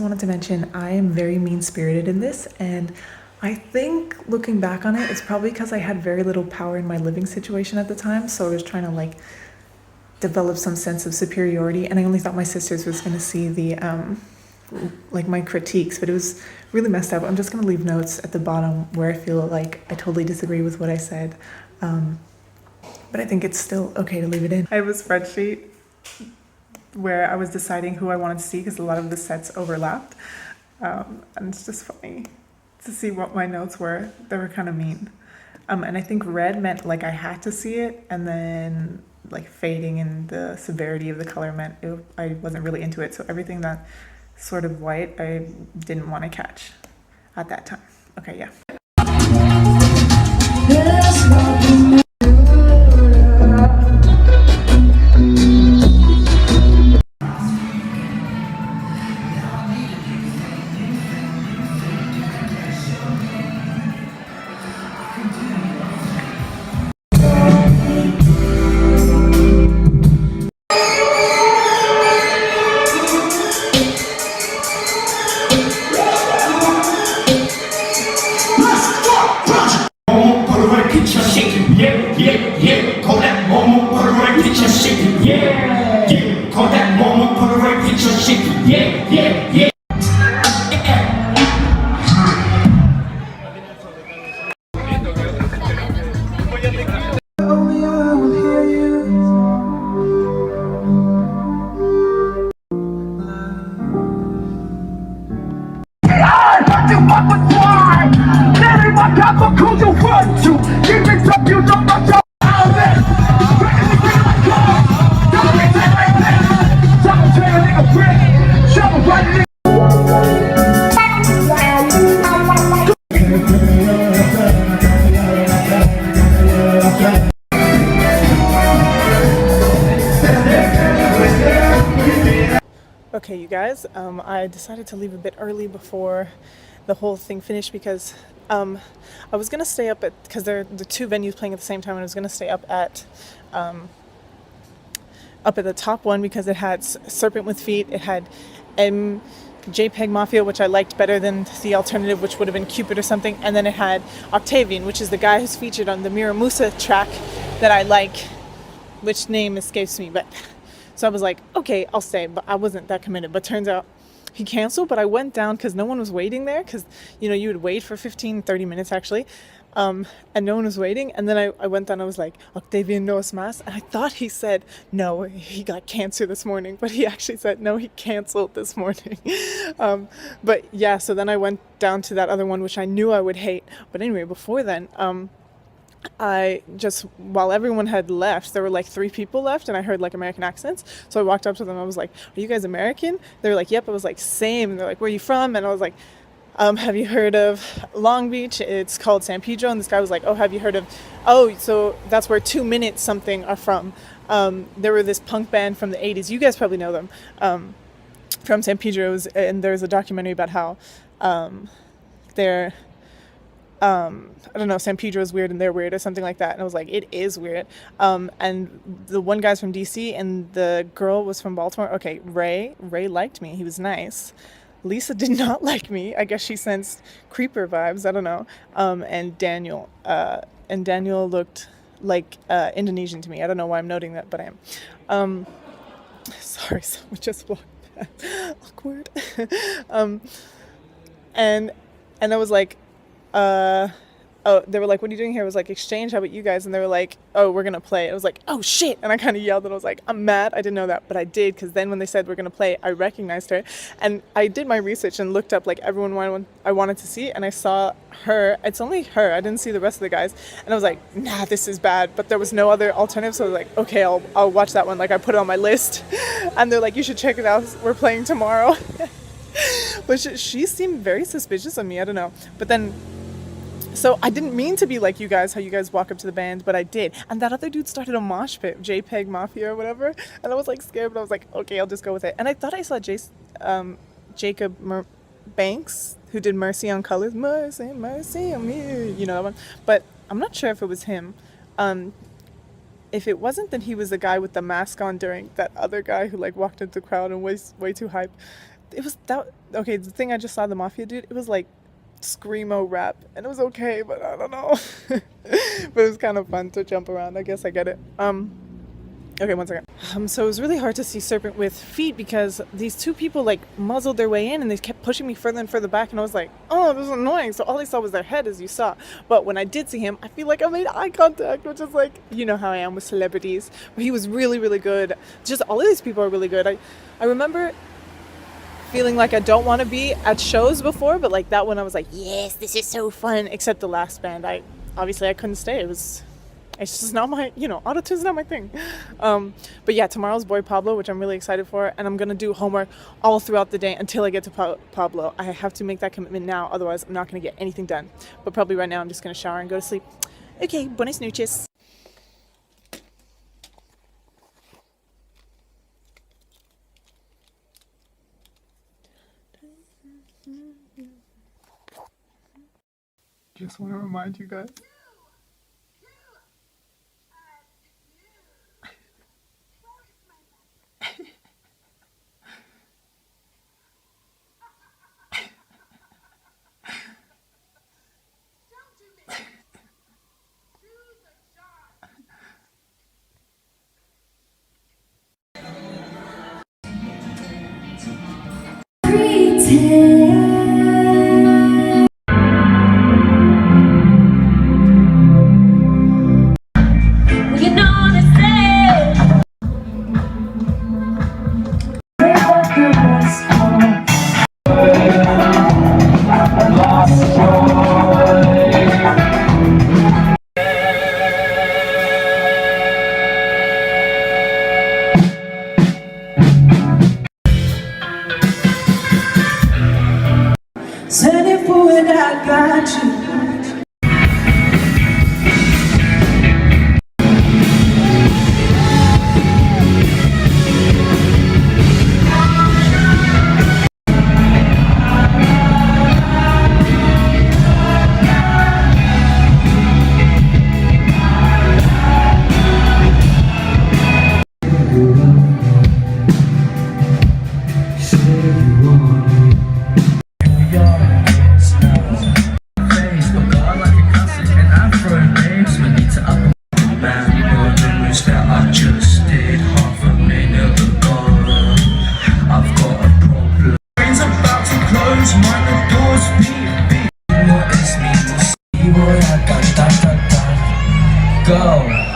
I wanted to mention I am very mean-spirited in this, and I think looking back on it, it's probably because I had very little power in my living situation at the time, so I was trying to like develop some sense of superiority, and I only thought my sisters was going to see the like my critiques, but it was really messed up. I'm just going to leave notes at the bottom where I feel like I totally disagree with what I said, but I think it's still okay to leave it in. I have a spreadsheet where I was deciding who I wanted to see because a lot of the sets overlapped, and it's just funny to see what my notes were. They were kind of mean, and I think red meant like I had to see it, and then like fading in the severity of the color meant I wasn't really into it. So everything that sort of white I didn't want to catch at that time. Okay, yeah. Okay, you guys, I decided to leave a bit early before the whole thing finished because I was going to stay up at, because there are the two venues playing at the same time, and I was going to stay up at the top one because it had Serpent with Feet, it had JPEG Mafia, which I liked better than the alternative, which would have been Cupid or something, and then it had Octavian, which is the guy who's featured on the Mira Musa track that I like, which name escapes me, but... So I was like, okay, I'll stay, but I wasn't that committed. But turns out he canceled, but I went down because no one was waiting there, because, you know, you would wait for 15, 30 minutes actually, and no one was waiting. And then I went down, I was like, Octavian no es más, and I thought he said, no, he got cancer this morning, but he actually said, no, he canceled this morning. But yeah, so then I went down to that other one, which I knew I would hate. But anyway, before then, I just, while everyone had left, there were like 3 people left, and I heard like American accents. So I walked up to them. I was like, "Are you guys American?" They were like, "Yep." I was like, "Same." And they're like, "Where are you from?" And I was like, "Have you heard of Long Beach? It's called San Pedro." And this guy was like, "Oh, have you heard of?" Oh, so that's where 2 Minutes something are from. There were this punk band from the 80s. You guys probably know them. From San Pedro, and there's a documentary about how they're. I don't know, San Pedro is weird and they're weird or something like that. And I was like, it is weird. And the one guy's from DC and the girl was from Baltimore. Okay, Ray liked me. He was nice. Lisa did not like me. I guess she sensed creeper vibes. I don't know. And Daniel looked like Indonesian to me. I don't know why I'm noting that, but I am. Sorry, someone just walked past. Awkward. And I was like, they were like, "What are you doing here?" I was like, "Exchange, how about you guys?" And they were like, "Oh, we're gonna play." I was like, "Oh shit." And I kind of yelled, and I was like, "I'm mad I didn't know that," but I did, because then when they said we're gonna play, I recognized her, and I did my research and looked up like everyone I wanted to see, and I saw her. It's only her. I didn't see the rest of the guys, and I was like, "Nah, this is bad." But there was no other alternative, so I was like, "Okay, I'll watch that one." Like, I put it on my list, and they're like, "You should check it out. We're playing tomorrow." But she seemed very suspicious of me. I don't know, but then. So I didn't mean to be like you guys, how you guys walk up to the band, but I did. And that other dude started a mosh pit, JPEG Mafia or whatever. And I was like scared, but I was like, okay, I'll just go with it. And I thought I saw Jacob Banks, who did Mercy on Colors. Mercy, mercy on me. You know that one. But I'm not sure if it was him. If it wasn't, then he was the guy with the mask on during that other guy who like walked into the crowd and was way too hype. it was that okay. The thing I just saw, the Mafia dude, it was like screamo rap, and it was okay, but I don't know. But it was kind of fun to jump around. I guess I get it. Okay, one second. So it was really hard to see Serpent with feet because these two people like muzzled their way in and they kept pushing me further and further back, and I was like, oh, this is annoying. So all I saw was their head, as you saw. But when I did see him, I feel like I made eye contact, which is like, you know how I am with celebrities. But he was really, really good. Just all of these people are really good. I remember feeling like I don't want to be at shows before, but like that one I was like, yes, this is so fun. Except the last band, I couldn't stay. It's just not my, autotune's not my thing. But yeah, tomorrow's Boy Pablo, which I'm really excited for, and I'm gonna do homework all throughout the day until I get to Pablo. I have to make that commitment now, otherwise I'm not gonna get anything done. But probably right now I'm just gonna shower and go to sleep. Okay, buenas noches. Just want to remind you guys. Send it forward, I got you.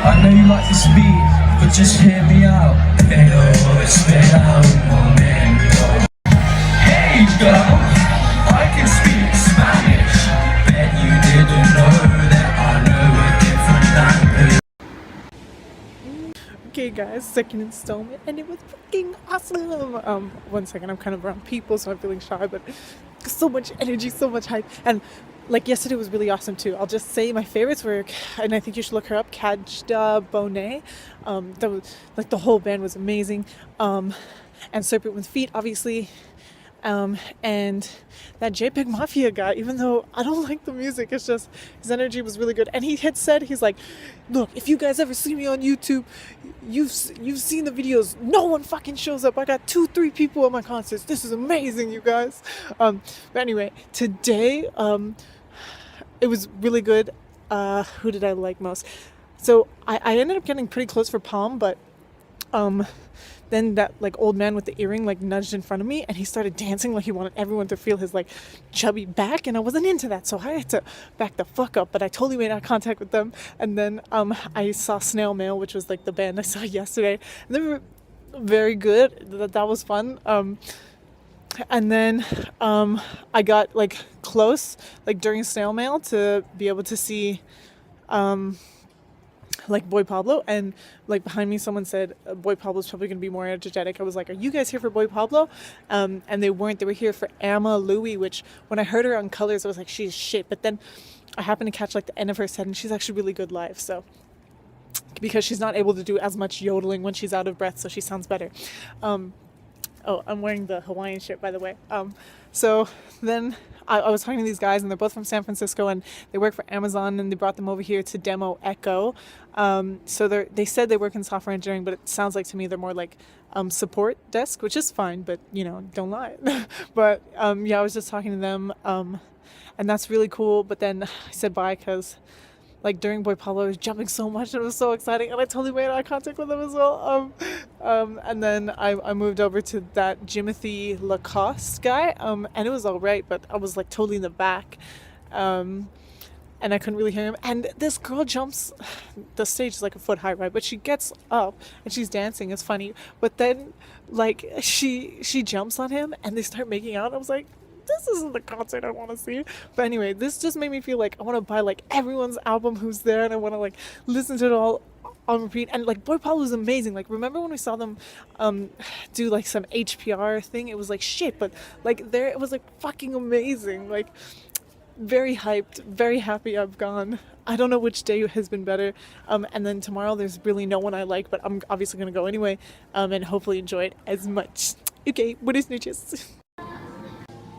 I know you like this beat, but just hear me out. Pero espera un momento. Hey girl, I can speak Spanish. Bet you didn't know that I know a different language. Okay guys, second installment, and it was fucking awesome. One second, I'm kind of around people, so I'm feeling shy, but so much energy, so much hype, and like yesterday was really awesome too. I'll just say my favorites were, and I think you should look her up, Kajda Bonet. That was like the whole band was amazing. And Serpent with Feet, obviously. And that JPEG Mafia guy, even though I don't like the music, it's just his energy was really good. And he had said, he's like, look, if you guys ever see me on YouTube, you've seen the videos, no one fucking shows up. I got 2-3 people at my concerts. This is amazing, you guys. But anyway, today it was really good. Who did I like most? So I ended up getting pretty close for Palm, but then that like old man with the earring like nudged in front of me, and he started dancing like he wanted everyone to feel his like chubby back, and I wasn't into that, so I had to back the fuck up. But I totally made eye contact with them. And then I saw Snail Mail, which was like the band I saw yesterday, and they were very good. That was fun. And then I got like close like during Snail Mail to be able to see like Boy Pablo, and like behind me someone said Boy Pablo's probably gonna be more energetic. I was like, are you guys here for Boy Pablo? And they weren't. They were here for Amma Louie, which when I heard her on Colors I was like, she's shit. But then I happened to catch like the end of her set, and she's actually really good live, so because she's not able to do as much yodeling when she's out of breath, so she sounds better. Oh, I'm wearing the Hawaiian shirt, by the way. So then I was talking to these guys, and they're both from San Francisco, and they work for Amazon, and they brought them over here to demo Echo. So they said they work in software engineering, but it sounds like to me they're more like support desk, which is fine, but don't lie. But yeah, I was just talking to them, and that's really cool. But then I said bye because like during Boy Pablo, I was jumping so much and it was so exciting, and I totally made eye contact with him as well. And then I moved over to that Jimothy Lacoste guy, and it was all right, but I was like totally in the back, and I couldn't really hear him. And this girl jumps, the stage is like a foot high, right? But she gets up and she's dancing. It's funny, but then like she jumps on him and they start making out. I was like, this isn't the concert I want to see. But anyway, this just made me feel like I want to buy like everyone's album who's there, and I want to like listen to it all on repeat. And like Boy Pablo was amazing. Like remember when we saw them do like some HPR thing? It was like shit, but like there it was like fucking amazing. Like very hyped, very happy I've gone. I don't know which day has been better. And then tomorrow there's really no one I like, but I'm obviously gonna go anyway, and hopefully enjoy it as much. Okay, buenas noches.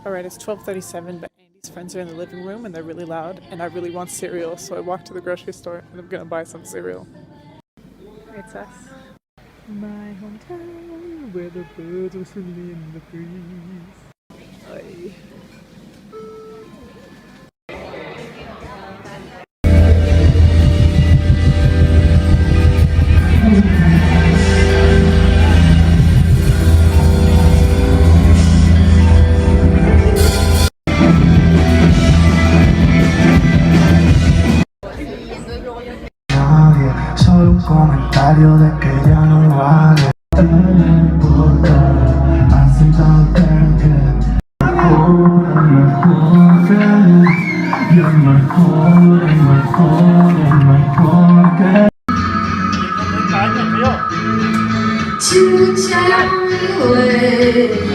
Alright, it's 12:37, but Andy's friends are in the living room and they're really loud, and I really want cereal, so I walked to the grocery store and I'm gonna buy some cereal. It's us. My hometown, where the birds whistle in the breeze. Aye. Solo un comentario de que ya no vale. No importa, así tan cerca. Mejor que, y el mejor que. To tell me where.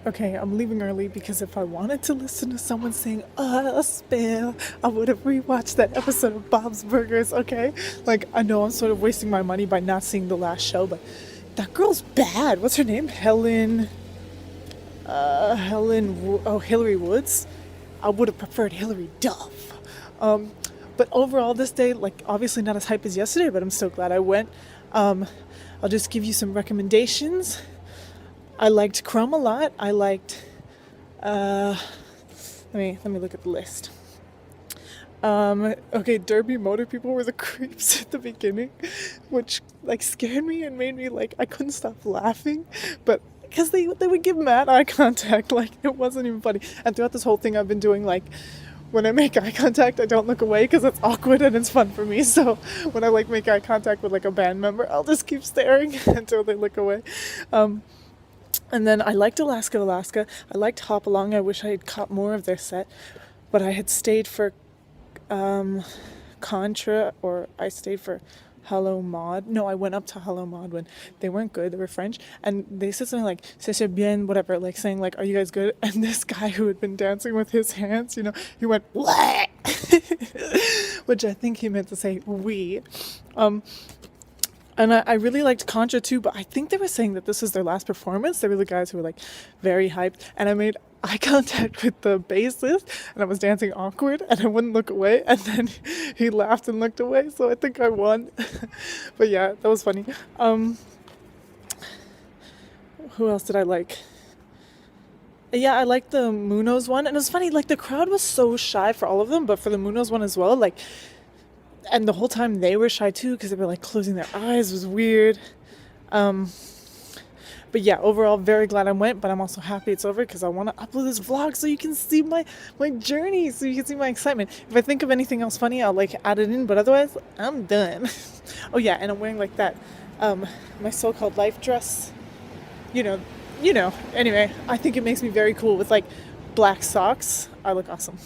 Okay, I'm leaving early because if I wanted to listen to someone sing a spell, I would have rewatched that episode of Bob's Burgers, okay? Like, I know I'm sort of wasting my money by not seeing the last show, but that girl's bad. What's her name? Helen Hillary Woods. I would have preferred Hillary Duff. But overall, this day, like, obviously not as hype as yesterday, but I'm so glad I went. I'll just give you some recommendations. I liked Crumb a lot. I liked. Let me look at the list. Okay, Derby Motor people were the creeps at the beginning, which like scared me and made me like I couldn't stop laughing, but because they would give mad eye contact, like it wasn't even funny. And throughout this whole thing, I've been doing like when I make eye contact, I don't look away because it's awkward and it's fun for me. So when I like make eye contact with like a band member, I'll just keep staring until they look away. And then I liked Alaska. I liked Hop Along. I wish I had caught more of their set, but I had stayed for Contra, or I stayed for Hello Mod. No, I went up to Hello Mod when they weren't good. They were French, and they said something like "C'est bien," whatever, like saying like, "Are you guys good?" And this guy who had been dancing with his hands, he went "What?" which I think he meant to say "we." And I really liked Contra too, but I think they were saying that this was their last performance. They were the guys who were like very hyped, and I made eye contact with the bassist, and I was dancing awkward, and I wouldn't look away, and then he laughed and looked away, so I think I won. But yeah, that was funny. Who else did I like? Yeah, I liked the Munoz one, and it was funny, like the crowd was so shy for all of them, but for the Munoz one as well, like, and the whole time they were shy too because they were like closing their eyes. It was weird. But yeah, overall very glad I went, but I'm also happy it's over because I want to upload this vlog so you can see my journey, so you can see my excitement. If I think of anything else funny, I'll like add it in, but otherwise I'm done. Oh yeah, and I'm wearing like that my so-called life dress, anyway, I think it makes me very cool with like black socks. I look awesome.